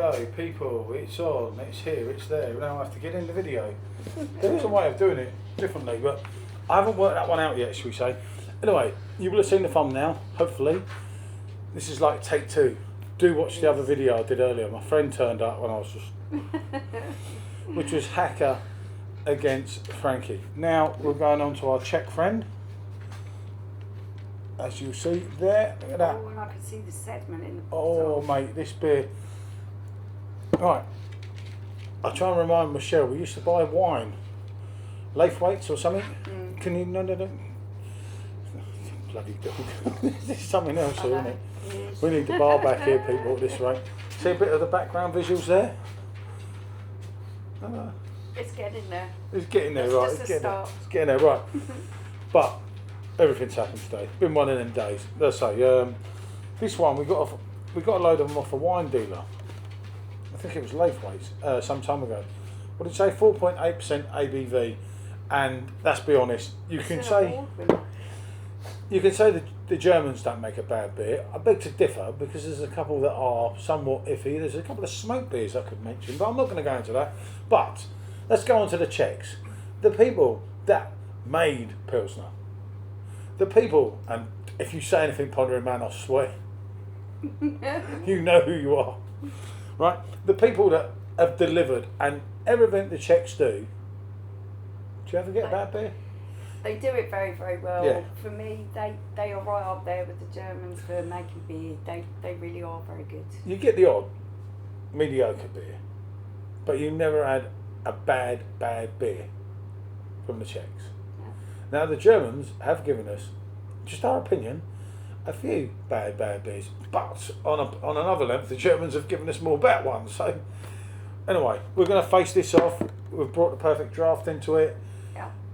Hello people, it's on, it's here, it's there. Now I have to get in the video. There is a way of doing it differently, but I haven't worked that one out yet, shall we say. Anyway, you will have seen the thumbnail, hopefully. This is like take two. Do watch the other video I did earlier. My friend turned up when I was just... which was Hacker against Frankie. Now we're going on to our Czech friend. As you see there, look at that. Oh, and I can see the sediment in the bottle. Oh mate, this beer. Right, I try and remind Michelle, we used to buy wine, Laithwaite's or something. Can you, no. Bloody dog. This is something else here, isn't it? Yes. We need the bar back here, people, at this rate. See a bit of the background visuals there? It's getting there. It's getting there, right. It's getting there, right. But everything's happened today. It's been one of them days. Let's say, this one, we got a load of them off a wine dealer. I think it was Laithwaite's some time ago. What did it say? 4.8% ABV, and let's be honest, you can say the Germans don't make a bad beer. I beg to differ because there's a couple that are somewhat iffy. There's a couple of smoke beers I could mention, but I'm not going to go into that. But let's go on to the Czechs, the people that made Pilsner, the people, and if you say anything pondering man, I'll swear. You know who you are. Right, the people that have delivered, and everything the Czechs do. Do you ever get a bad beer? They do it very, very well. Yeah. For me, they are right up there with the Germans for making beer. They really are very good. You get the odd mediocre beer, but you never had a bad beer from the Czechs. Yeah. Now the Germans have given us, just our opinion, a few bad beers, but on another length, the Germans have given us more bad ones. So anyway, we're going to face this off. We've brought the Perfect Draft into it,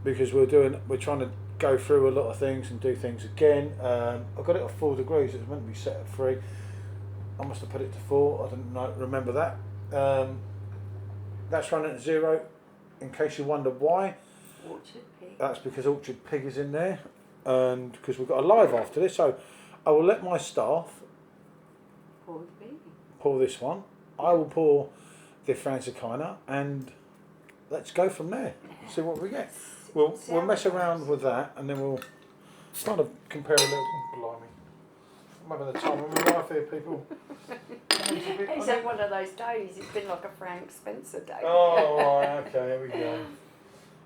because we're trying to go through a lot of things and do things again. I've got it at 4 degrees. It's meant to be set at 3. I must have put it to 4. I didn't remember that. That's running at 0. In case you wonder why, Orchard Pig. That's because Orchard Pig is in there, and because we've got a live after this. So I will let my staff pour this one. I will pour the Franziskaner, and let's go from there. See what we get. We'll mess around with that, and then we'll kind of compare a little. Blimey, I'm having the time of my life here, people. It's had one of those days. It's been like a Frank Spencer day. Oh, right, okay, here we go.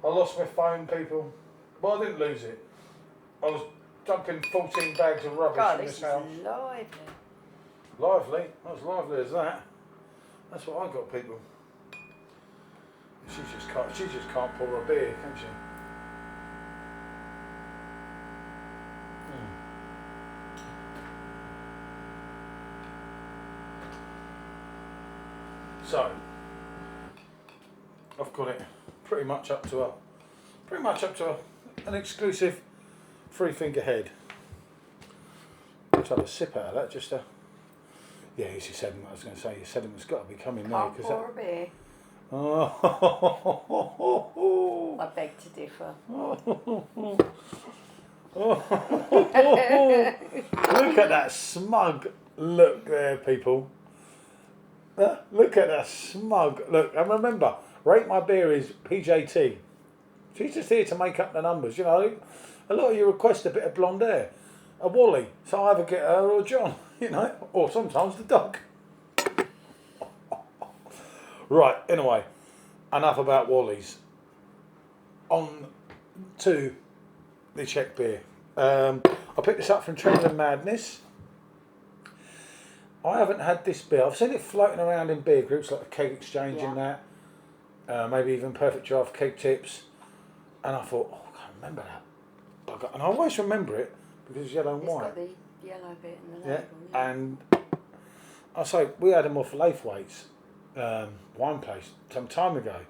I lost my phone, people. Well, I didn't lose it. I was dumping 14 bags of rubbish in this house. Lively. Lively? Not as lively as that. That's what I got, people. She just can't pour a beer, can she? So I've got it pretty much up to an exclusive 3-finger head. Let's have a sip out of that. Just yeah, it's your sediment. I was going to say your sediment's got to be coming now. Can't pour a beer. Oh, I beg to differ. Look at that smug look there, people. Look at that smug look. And remember, Rate My Beer is PJT. She's just here to make up the numbers. You know, a lot of you request a bit of blonde hair, a Wally. So I either get her or John, you know, or sometimes the dog. Right, anyway, enough about Wally's. On to the Czech beer. I picked this up from Trend Madness. I haven't had this beer. I've seen it floating around in beer groups like the Keg Exchange and that. Maybe even Perfect Draft Keg Tips. And I thought, oh, I can't remember that. And I always remember it because it's yellow and white. It's got the yellow bit in the label. Yeah, and I say we had them off Laithwaite's wine place some time ago.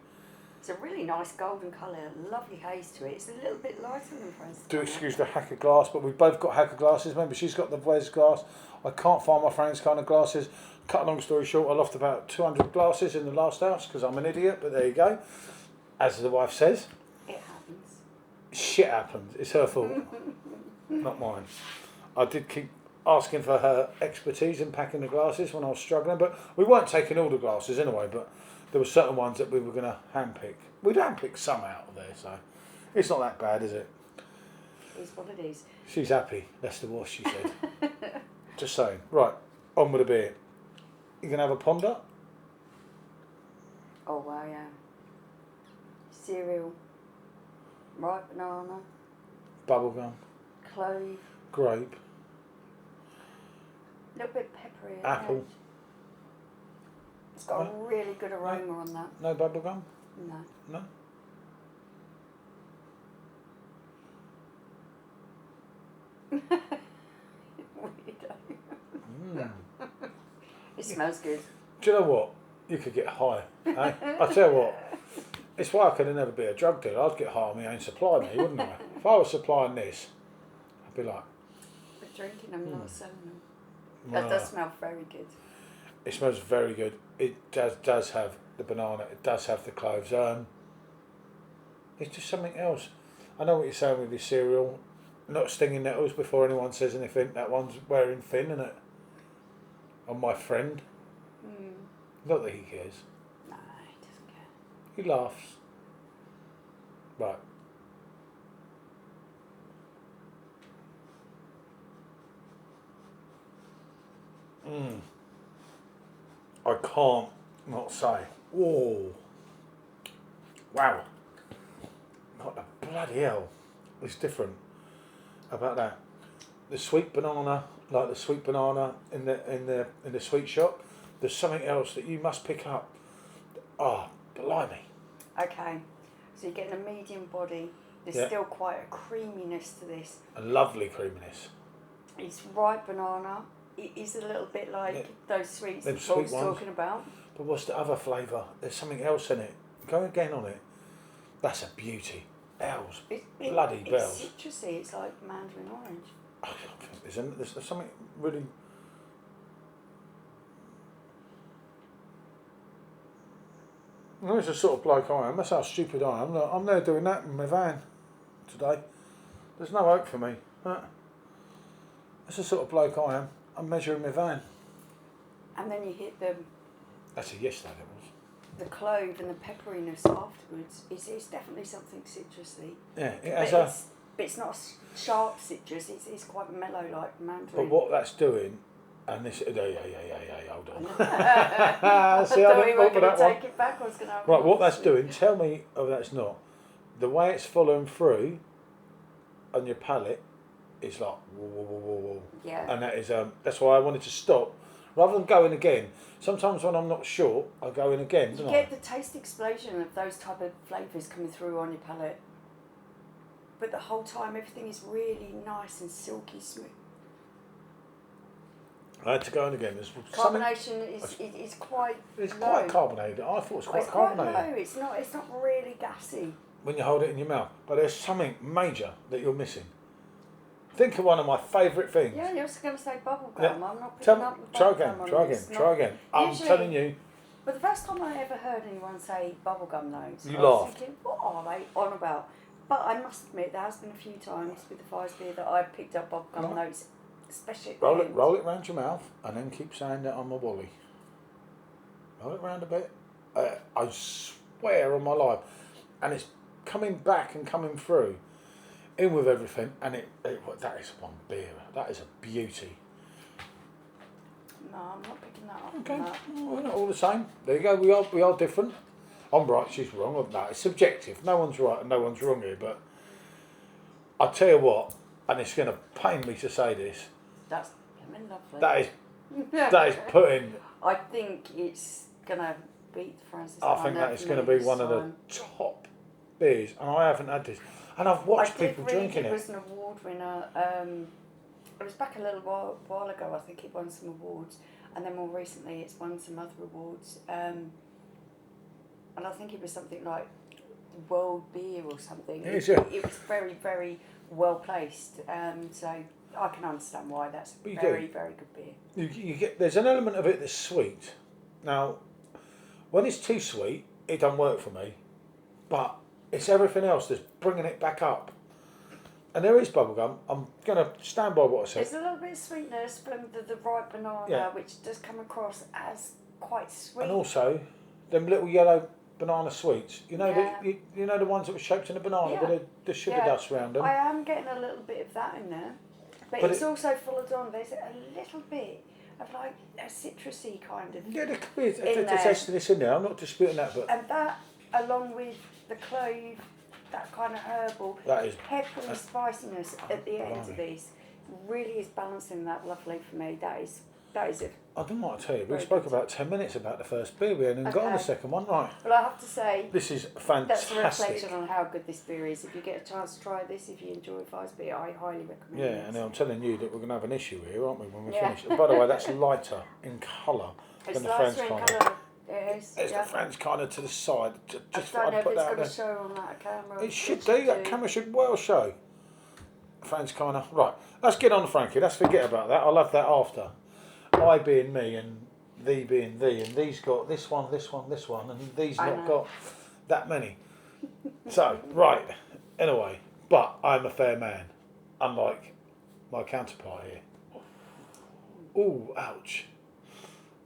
It's a really nice golden colour, lovely haze to it. It's a little bit lighter than Franziskaner. Do excuse the Hacker glass, but we've both got Hacker glasses. Remember, she's got the Weizen glass. I can't find my Franziskaner glasses. Cut a long story short, I lost about 200 glasses in the last house because I'm an idiot, but there you go. As the wife says. It happens. Shit happens. It's her fault. Not mine. I asking for her expertise in packing the glasses when I was struggling. But we weren't taking all the glasses anyway, but there were certain ones that we were going to handpick. We'd handpick some out of there, so it's not that bad, is it? It is what it is. She's happy. That's the wash, she said. Just saying. Right, on with the beer. You going to have a ponder? Oh wow, yeah. Cereal. Ripe banana. Bubblegum. Clove. Grape. A little bit peppery. Apple. It's got a really good aroma on that. No bubblegum? No. No? Weirdo. It smells good. Do you know what? You could get high. Eh? I tell you what, it's why I could never be a drug dealer. I'd get high on my own supply, me, wouldn't I? If I was supplying this, I'd be like... We're drinking them, not selling them. That does smell very good. It smells very good. It does have the banana. It does have the cloves. It's just something else. I know what you're saying with your cereal. Not stinging nettles before anyone says anything. That one's wearing thin, isn't it? On my friend. Not that he cares. No, he doesn't care. He laughs. Right. I can't not say. Whoa. Wow. What the bloody hell is different about that? The sweet banana, like the sweet banana in the sweet shop. There's something else that you must pick up. Oh, blimey. Okay, so you're getting a medium body. There's still quite a creaminess to this. A lovely creaminess. It's ripe banana. It is a little bit like those sweets that Paul's talking about. But what's the other flavour? There's something else in it. Go again on it. That's a beauty. Bells. Bloody bells. It's citrusy. It's like mandarin orange. There's something really... Well, it's the sort of bloke I am. That's how stupid I am. I'm there doing that in my van today. There's no hope for me. That's the sort of bloke I am. I'm measuring my van. And then you hit the... That's a yesterday, it was. The clove and the pepperiness afterwards. It's definitely something citrusy. Yeah, it has but it's not a sharp citrus. It's quite mellow, like mandarin. But what that's doing... And this, hold on. See, I didn't want to take it back. I was going to have right, what that's doing, tell me, that's not. The way it's following through on your palate is like, whoa. Yeah. And that is, that's why I wanted to stop, rather than going again. Sometimes when I'm not sure, I go in again, don't I? You get the taste explosion of those type of flavours coming through on your palate. But the whole time, everything is really nice and silky smooth. I had to go in again. Carbonation is quite It's low. quite carbonated. I thought it was quite it's carbonated. Quite low. It's not really gassy. When you hold it in your mouth. But there's something major that you're missing. Think of one of my favourite things. Yeah, you're just going to say bubble gum. Yeah. I'm not picking up the bubble gum. Try again. I'm telling you. But the first time I ever heard anyone say bubblegum notes, You I was laughed. thinking, what are they on about? But I must admit, there has been a few times with the Fires beer that I've picked up bubblegum notes, especially at the end. Roll it round your mouth and then keep saying that I'm a wally. Roll it round a bit. I swear on my life. And it's coming back and coming through. In with everything. And that is one beer. That is a beauty. No, I'm not picking that up. Okay. We're not all the same. There you go. We are different. I'm right, she's wrong. No, it's subjective. No one's right and no one's wrong here. But I'll tell you what, and it's going to pain me to say this. That's lovely. That is putting... I think it's going to beat the Franziskaner. I think that is going to be one of the top beers. And I haven't had this. And I've watched people drinking it. It was an award winner. It was back a little while ago. I think it won some awards. And then more recently it's won some other awards. And I think it was something like World Beer or something. It is, yeah. It was very, very well placed. So I can understand why that's very, very good beer. You get, there's an element of it that's sweet. Now, when it's too sweet, it doesn't work for me. But it's everything else that's bringing it back up. And there is bubblegum. I'm going to stand by what I said. There's a little bit of sweetness from the ripe banana, Yeah. which does come across as quite sweet. And also, them little yellow banana sweets. You know, Yeah. you know the ones that were shaped in a banana Yeah. with the sugar Yeah. dust around them. I am getting a little bit of that in there, but it's also followed on. There's a little bit of like a citrusy kind of. Yeah, there could be in a taste of this in there. I'm not disputing that, but and that, along with the clove, that kind of herbal, that is peppery spiciness at the end of blimey. these, really is balancing that lovely for me. That is it. I don't know what to tell you. We Very spoke good. about 10 minutes about the first beer. We hadn't even got on the Okay. second one, right? But I have to say, This is that's a fantastic. reflection on how good this beer is. If you get a chance to try this, if you enjoy Weizen beer, I highly recommend Yeah, it. and I'm telling you that we're going to have an issue here, aren't we, when we Yeah. finish? And by the way, that's lighter in colour It's than the lighter in Franziskaner. colour. It is. It's Yeah. the Franziskaner to the side. I Just don't know if put it's that out going to there. show on that camera. It should do. That camera should well show. Franziskaner. Right, let's get on to Frankie. Let's forget about that. I'll have that after. I being me and thee being thee, and these got this one, and these I not know. got that many. So, right, anyway, but I'm a fair man, unlike my counterpart here. Ooh, ouch.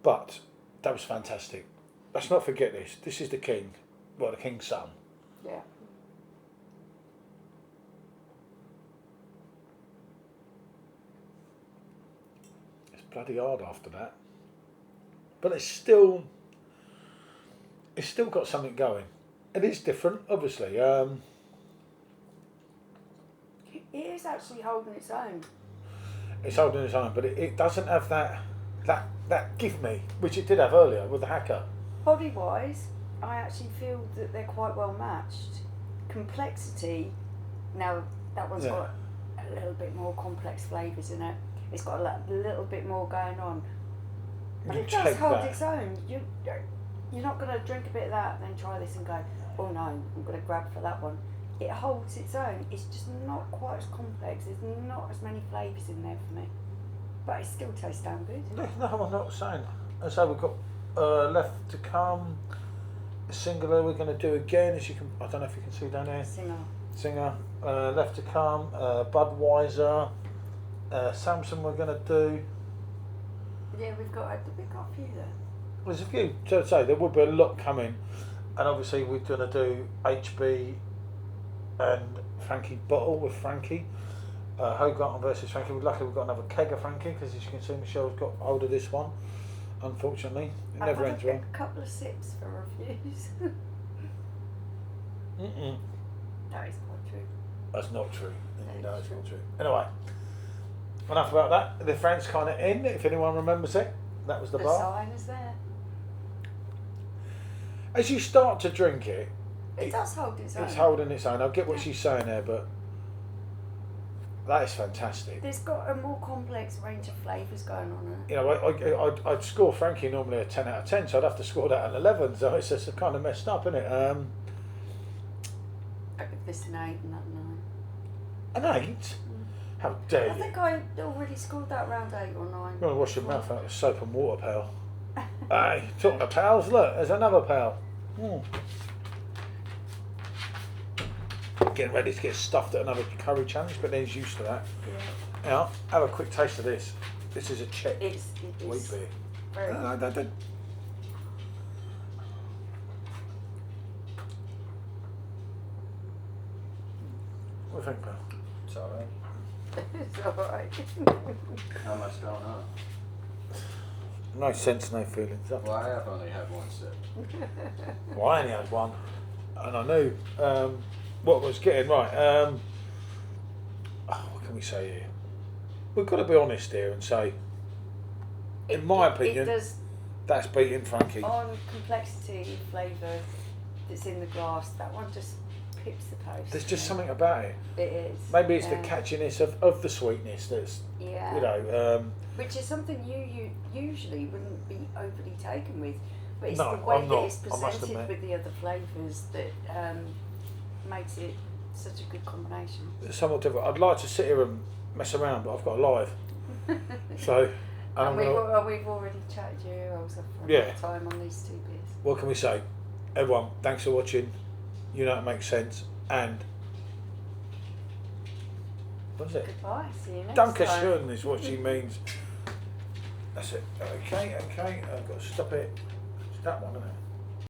But that was fantastic. Let's not forget this. This is the king, well, the king's son. Yeah. It's bloody hard after that. But it's still got something going. It is different, obviously. It is actually holding its own. It's holding its own, but it doesn't have that give me, which it did have earlier with the hacker. Body wise, I actually feel that they're quite well matched. Complexity, now that one's got a little bit more complex flavours in it. It's got a little bit more going on. But You it does take hold that. its own. You're not going to drink a bit of that and then try this and go, oh no, I'm going to grab for that one. It holds its own. It's just not quite as complex. There's not as many flavours in there for me. But it still tastes damn good. No, I'm not saying. And so we've got left to come. Singular we're going to do again, as you can. I don't know if you can see down there. Singer. Left to come. Budweiser. Samson we're going to do. Yeah, we've got a few there. There's a few. So I'd say there would be a lot coming, and obviously we're going to do HB and Frankie Bottle with Frankie. Hogarten versus Frankie. Luckily we've got another keg of Frankie because, as you can see, Michelle's got hold of this one. Unfortunately, it never ends well. A couple of sips for reviews. That is quite true. That's not true. No, it's true. not true. Anyway, enough about that. The Frank's kind of in, if anyone remembers it. That was the bar. sign is there. As you start to drink it, It does hold its own. it's holding its own. I get what she's saying there, but that is fantastic. There's got a more complex range of flavours going on in it. You know, I'd score Frankie normally a 10 out of 10, so I'd have to score that an 11. So it's just kind of messed up, isn't it? I give this an 8 and that 9. An 8? How dare I you? think I already scored that around 8 or 9. You want to wash your mouth out with soap and water, pal. Hey, talking of pals, look, there's another pal. Getting ready to get stuffed at another curry challenge, but then he's used to that. Yeah. Now, have a quick taste of this. This is a Czech It wheat is beer. very What do you think, pal? It's alright. It's alright. How much going on? No sense, no feelings. Well, I have only had one sip. Well, I only had one, and I knew what I was getting right. What can we say here? We've got to be honest here and say, in my opinion, it does, that's beating Frankie. on complexity, flavour that's in the glass, that one just pips the post. There's just something about it. It is. Maybe it's the yeah. catchiness of the sweetness that's, Yeah. you know. Which is something you usually wouldn't be overly taken with. But it's No, the way I'm not, that it's I must presented admit. with the other flavours that makes it such a good combination. It's somewhat different. I'd like to sit here and mess around, but I've got a live. So, And we've gonna, already chatted you also for a Yeah. long time on these 2 beers. what can we say? Everyone, thanks for watching. You know it makes sense. And Was it? Goodbye. See you next Danke time. schön is what she means. That's it. Okay, I've got to stop it. It's that one, isn't it?